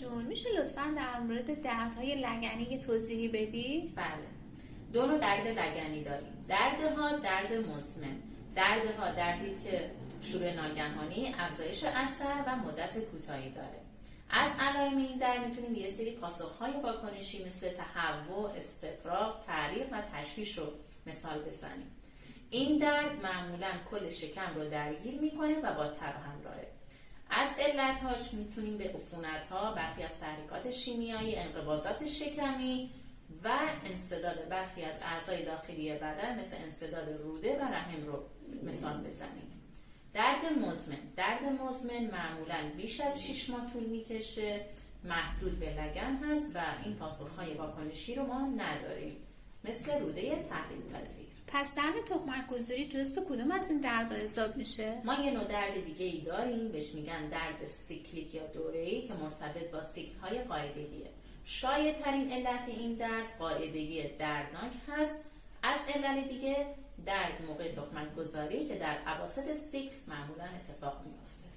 جون، میشه لطفاً در مورد دردهای لگنی یه توضیحی بدی؟ بله، دو نوع درد لگنی داریم. دردها درد مزمن. دردها دردی که شروع ناگهانی، افزایش اثر و مدت کوتاهی داره. از علائم این درد میتونیم یه سری پاسخهای واکنشی مثل تهوع، استفراغ، تعلیق و تشویش رو مثال بزنیم. این درد معمولا کل شکم رو درگیر میکنه و با تب همراهه. از علتهاش میتونیم به عفونت‌ها، برخی از تحریکات شیمیایی، انقباضات شکمی و انسداد برخی از اعضای داخلی بدن مثل انسداد روده و رحم رو مثال بزنیم. درد مزمن معمولاً بیش از 6 ماه طول میکشه، محدود به لگن هست و این پاسخهای واکنشی رو ما نداریم مثل روده تحلیل پذیر. پس درد تخمک‌گذاری جزو کدوم از این دردها حساب میشه؟ ما یه نوع درد دیگه ای داریم بهش میگن درد سیکلیک یا دوره‌ای که مرتبط با سیکل‌های قاعدگیه. شایع ترین علت این درد قاعدگی دردناک هست. از علل دیگه درد موقع تخمک‌گذاری که در اواسط سیکل معمولا اتفاق میفته.